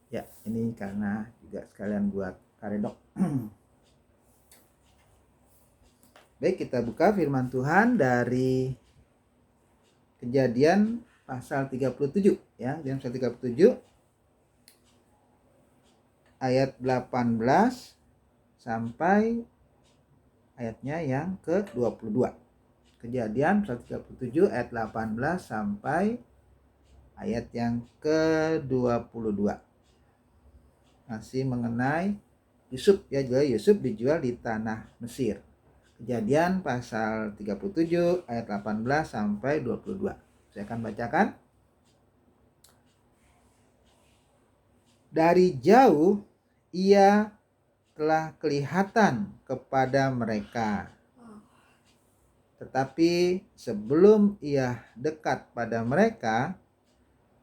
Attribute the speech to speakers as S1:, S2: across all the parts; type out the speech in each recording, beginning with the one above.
S1: Ya, ini karena juga sekalian buat karedok. Baik, kita buka firman Tuhan dari Kejadian pasal 37 ya. Kejadian pasal 37 ayat 18 sampai ayatnya yang ke-22. Kejadian pasal 37 ayat 18 sampai ayat yang ke-22. Masih mengenai Yusuf ya, Yusuf dijual di tanah Mesir. Kejadian pasal 37 ayat 18 sampai 22. Saya akan bacakan. Dari jauh ia telah kelihatan kepada mereka. Tetapi sebelum ia dekat pada mereka,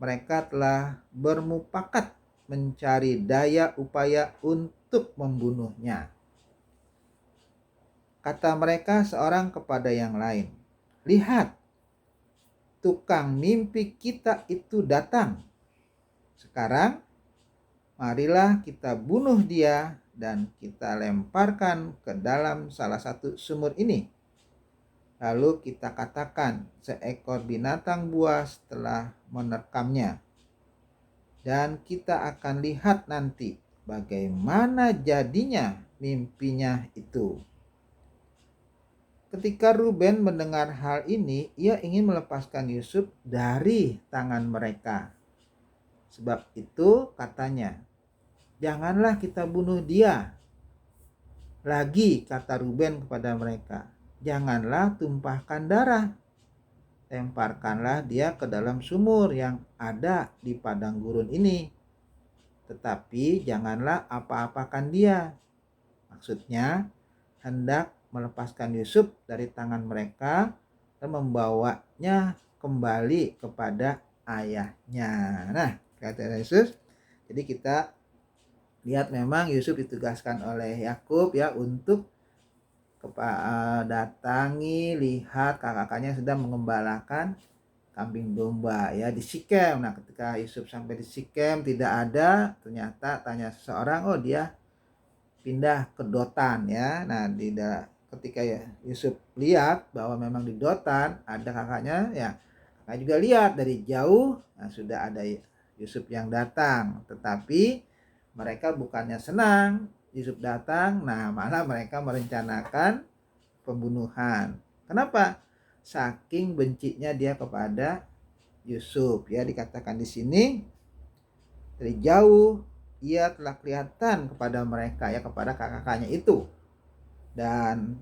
S1: mereka telah bermufakat mencari daya upaya untuk membunuhnya. Kata mereka seorang kepada yang lain, "Lihat, tukang mimpi kita itu datang. Sekarang marilah kita bunuh dia dan kita lemparkan ke dalam salah satu sumur ini. Lalu kita katakan seekor binatang buas telah menerkamnya. Dan kita akan lihat nanti bagaimana jadinya mimpinya itu." Ketika Ruben mendengar hal ini, ia ingin melepaskan Yusuf dari tangan mereka. Sebab itu katanya, "Janganlah kita bunuh dia." Lagi kata Ruben kepada mereka, "Janganlah tumpahkan darah. Lemparkanlah dia ke dalam sumur yang ada di padang gurun ini. Tetapi janganlah apa-apakan dia." Maksudnya, hendak melepaskan Yusuf dari tangan mereka dan membawanya kembali kepada ayahnya. Nah, kata Yesus, jadi kita lihat memang Yusuf ditugaskan oleh Yakub ya untuk datangi, lihat kakaknya sedang mengembalakan kambing domba ya di Sikem. Nah, ketika Yusuf sampai di Sikem tidak ada, ternyata tanya seseorang, oh dia pindah ke Dotan ya. Nah, ketika Yusuf lihat bahwa memang di Dotan ada kakaknya ya, kakak juga lihat dari jauh, nah, sudah ada Yusuf yang datang. Tetapi mereka bukannya senang Yusuf datang, nah malah mereka merencanakan pembunuhan. Kenapa? Saking bencinya dia kepada Yusuf ya, dikatakan di sini dari jauh ia telah kelihatan kepada mereka ya, kepada kakak-kakaknya itu. Dan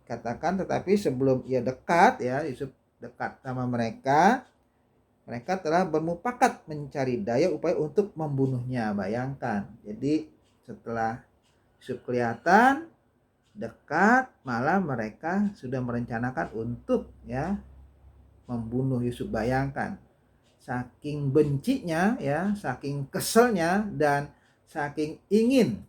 S1: katakan tetapi sebelum ia dekat ya, Yusuf dekat sama mereka, mereka telah bermufakat mencari daya upaya untuk membunuhnya. Bayangkan. Jadi setelah Yusuf kelihatan dekat, malah mereka sudah merencanakan untuk ya membunuh Yusuf. Bayangkan. Saking bencinya ya, saking keselnya dan saking ingin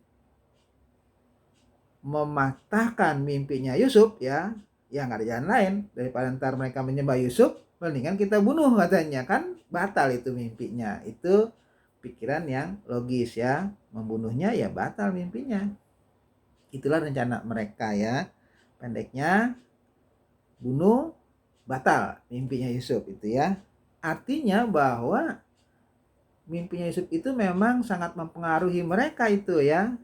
S1: mematahkan mimpinya Yusuf ya, ya nggak ada jalan lain daripada ntar mereka menyembah Yusuf, mendingan kita bunuh katanya, kan batal itu mimpinya. Itu pikiran yang logis ya, membunuhnya ya batal mimpinya. Itulah rencana mereka ya, pendeknya bunuh batal mimpinya Yusuf itu ya. Artinya bahwa mimpinya Yusuf itu memang sangat mempengaruhi mereka itu ya.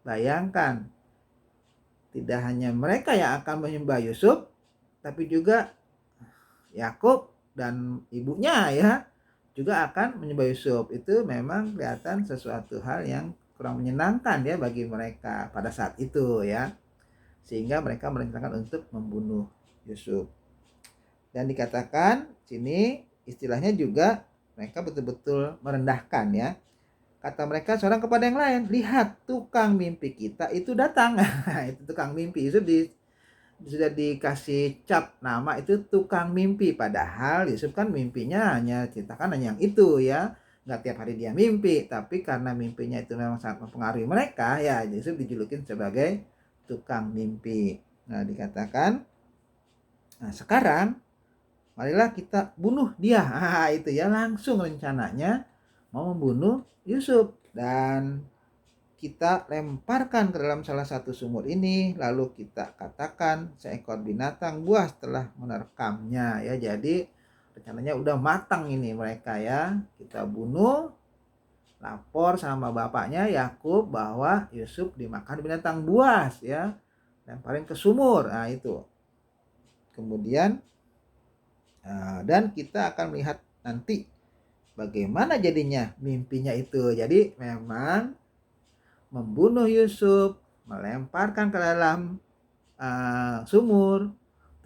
S1: Bayangkan, tidak hanya mereka yang akan menyembah Yusuf, tapi juga Yakub dan ibunya ya juga akan menyembah Yusuf. Itu memang kelihatan sesuatu hal yang kurang menyenangkan ya bagi mereka pada saat itu ya. Sehingga mereka merencanakan untuk membunuh Yusuf. Dan dikatakan sini istilahnya juga mereka betul-betul merendahkan ya. Kata mereka seorang kepada yang lain, "Lihat, tukang mimpi kita itu datang." Itu tukang mimpi. Yusuf sudah dikasih cap nama itu tukang mimpi. Padahal Yusuf kan mimpinya hanya ceritakan hanya yang itu ya. Nggak tiap hari dia mimpi. Tapi karena mimpinya itu memang sangat mempengaruhi mereka, ya Yusuf dijulukin sebagai tukang mimpi. Nah, dikatakan, nah sekarang marilah kita bunuh dia. Itu ya, langsung rencananya mau membunuh Yusuf, dan kita lemparkan ke dalam salah satu sumur ini, lalu kita katakan seekor binatang buas telah menerkamnya ya. Jadi rencananya udah matang ini mereka ya. Kita bunuh, lapor sama bapaknya Yakub bahwa Yusuf dimakan binatang buas ya. Lemparin ke sumur. Nah, itu. Kemudian dan kita akan melihat nanti bagaimana jadinya mimpinya itu. Jadi memang membunuh Yusuf, melemparkan ke dalam sumur,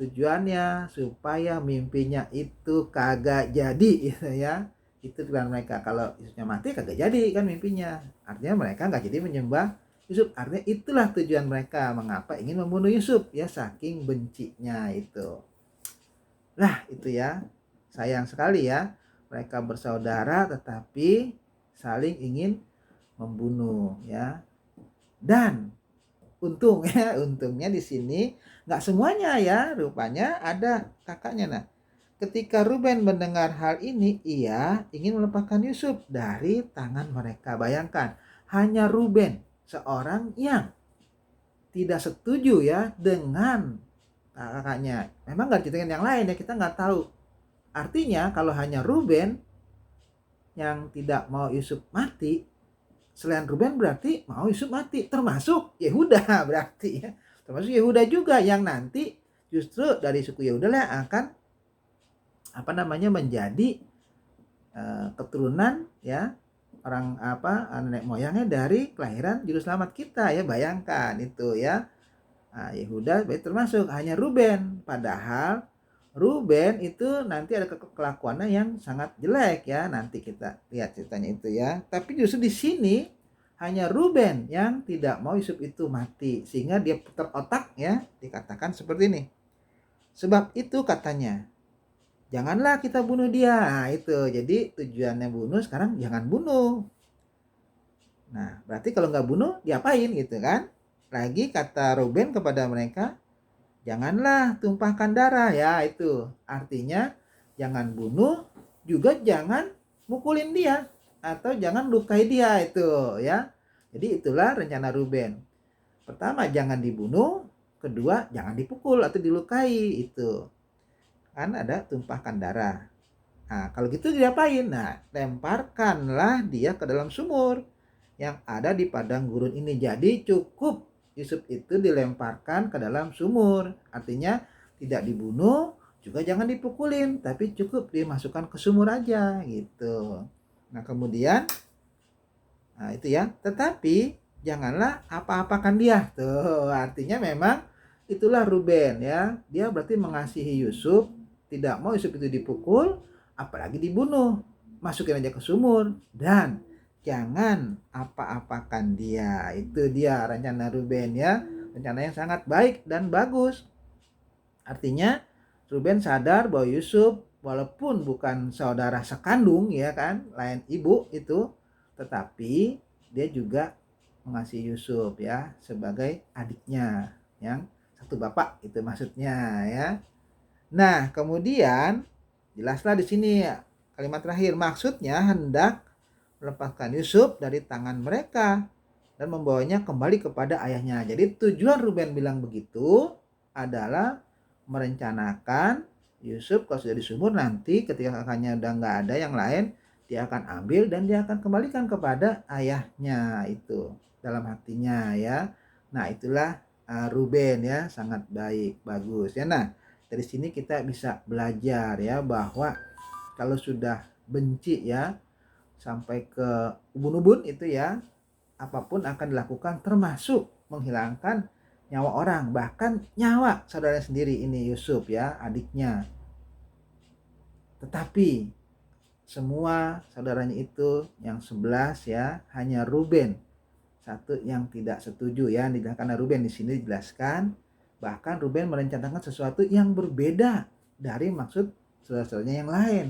S1: tujuannya supaya mimpinya itu kagak jadi gitu ya. Itu tujuan mereka. Kalau Yusufnya mati kagak jadi kan mimpinya. Artinya mereka nggak jadi menyembah Yusuf. Artinya itulah tujuan mereka mengapa ingin membunuh Yusuf ya, saking bencinya itu. Lah itu ya, sayang sekali ya, mereka bersaudara tetapi saling ingin membunuh ya. Dan untungnya di sini nggak semuanya ya, rupanya ada kakaknya. Nah, ketika Ruben mendengar hal ini, ia ingin melepaskan Yusuf dari tangan mereka. Bayangkan, hanya Ruben seorang yang tidak setuju ya dengan kakaknya. Memang nggak diceritain yang lain ya, kita nggak tahu. Artinya kalau hanya Ruben yang tidak mau Yusuf mati, selain Ruben berarti mau Yusuf mati, termasuk Yehuda berarti ya. Termasuk Yehuda juga yang nanti justru dari suku Yehuda lah akan menjadi keturunan ya, orang nenek moyangnya dari kelahiran juru selamat kita ya. Bayangkan itu ya. Nah, Yehuda termasuk, hanya Ruben. Padahal Ruben itu nanti ada kelakuannya yang sangat jelek ya. Nanti kita lihat ceritanya itu ya. Tapi justru di sini hanya Ruben yang tidak mau Yusuf itu mati. Sehingga dia putar otak ya, dikatakan seperti ini. Sebab itu katanya, janganlah kita bunuh dia. Nah itu, jadi tujuannya bunuh, sekarang jangan bunuh. Nah berarti kalau nggak bunuh diapain gitu kan. Lagi kata Ruben kepada mereka, janganlah tumpahkan darah ya. Itu artinya jangan bunuh, juga jangan mukulin dia atau jangan lukai dia itu ya. Jadi itulah rencana Ruben. Pertama jangan dibunuh, kedua jangan dipukul atau dilukai, itu kan ada tumpahkan darah. Nah kalau gitu diapain? Nah lemparkanlah dia ke dalam sumur yang ada di padang gurun ini. Jadi cukup Yusuf itu dilemparkan ke dalam sumur. Artinya tidak dibunuh, juga jangan dipukulin, tapi cukup dimasukkan ke sumur aja gitu. Nah kemudian, nah itu ya, tetapi janganlah apa-apakan dia. Tuh, artinya memang itulah Ruben ya. Dia berarti mengasihi Yusuf, tidak mau Yusuf itu dipukul, apalagi dibunuh. Masukin aja ke sumur, dan jangan apa-apakan dia. Itu dia rencana Ruben ya. Rencana yang sangat baik dan bagus. Artinya Ruben sadar bahwa Yusuf walaupun bukan saudara sekandung ya kan, lain ibu itu, tetapi dia juga mengasihi Yusuf ya sebagai adiknya yang satu bapak, itu maksudnya ya. Nah, kemudian jelaslah di sini kalimat terakhir, maksudnya hendak melepaskan Yusuf dari tangan mereka dan membawanya kembali kepada ayahnya. Jadi tujuan Ruben bilang begitu adalah merencanakan Yusuf kalau sudah di sumur, nanti ketika kakaknya udah nggak ada yang lain, dia akan ambil dan dia akan kembalikan kepada ayahnya itu dalam hatinya ya. Nah itulah Ruben ya, sangat baik, bagus ya. Nah dari sini kita bisa belajar ya bahwa kalau sudah benci ya sampai ke ubun-ubun itu ya, apapun akan dilakukan, termasuk menghilangkan nyawa orang, bahkan nyawa saudara sendiri ini Yusuf ya, adiknya. Tetapi semua saudaranya itu yang 11 ya, hanya Ruben satu yang tidak setuju ya. Karena Ruben di sini dijelaskan, bahkan Ruben merencanakan sesuatu yang berbeda dari maksud saudara-saudaranya yang lain.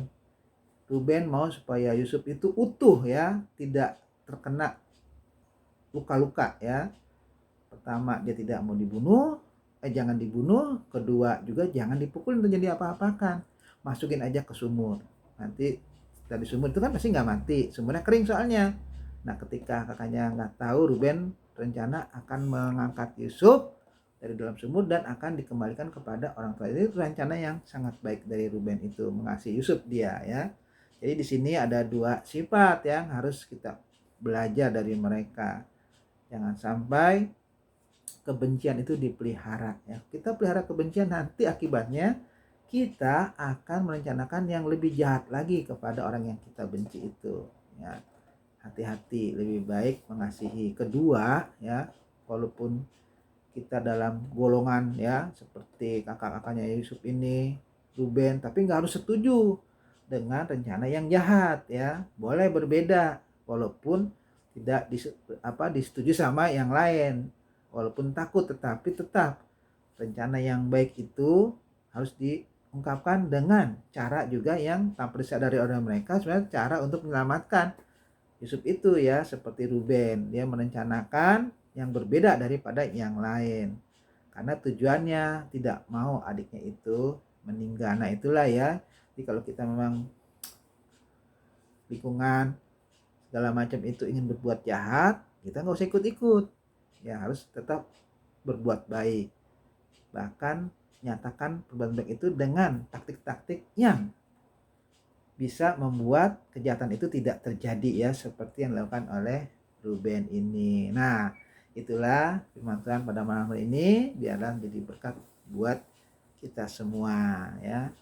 S1: Ruben mau supaya Yusuf itu utuh ya, tidak terkena luka-luka ya. Pertama dia tidak mau dibunuh, jangan dibunuh. Kedua juga jangan dipukul untuk jadi apa-apakan, masukin aja ke sumur. Nanti dari sumur itu kan pasti nggak mati, sumurnya kering soalnya. Nah ketika kakaknya nggak tahu, Ruben rencana akan mengangkat Yusuf dari dalam sumur dan akan dikembalikan kepada orang tua. Itu rencana yang sangat baik dari Ruben itu, mengasihi Yusuf dia ya. Jadi di sini ada dua sifat yang harus kita belajar dari mereka. Jangan sampai kebencian itu dipelihara ya. Kita pelihara kebencian, nanti akibatnya kita akan merencanakan yang lebih jahat lagi kepada orang yang kita benci itu ya. Hati-hati, lebih baik mengasihi. Kedua ya, walaupun kita dalam golongan ya seperti kakak-kakaknya Yusuf ini, Ruben, tapi nggak harus setuju dengan rencana yang jahat ya. Boleh berbeda walaupun tidak disetujui sama yang lain, walaupun takut, tetapi tetap rencana yang baik itu harus diungkapkan dengan cara juga yang tanpa disadari oleh mereka, sebenarnya cara untuk menyelamatkan Yusuf itu ya. Seperti Ruben, dia merencanakan yang berbeda daripada yang lain karena tujuannya tidak mau adiknya itu meninggal. Nah itulah ya, jadi kalau kita memang lingkungan segala macam itu ingin berbuat jahat, kita nggak usah ikut-ikut ya, harus tetap berbuat baik, bahkan nyatakan perbuatan baik itu dengan taktik-taktik yang bisa membuat kejahatan itu tidak terjadi ya, seperti yang dilakukan oleh Ruben ini. Nah itulah firman Tuhan pada malam hari ini, biarlah menjadi berkat buat kita semua ya.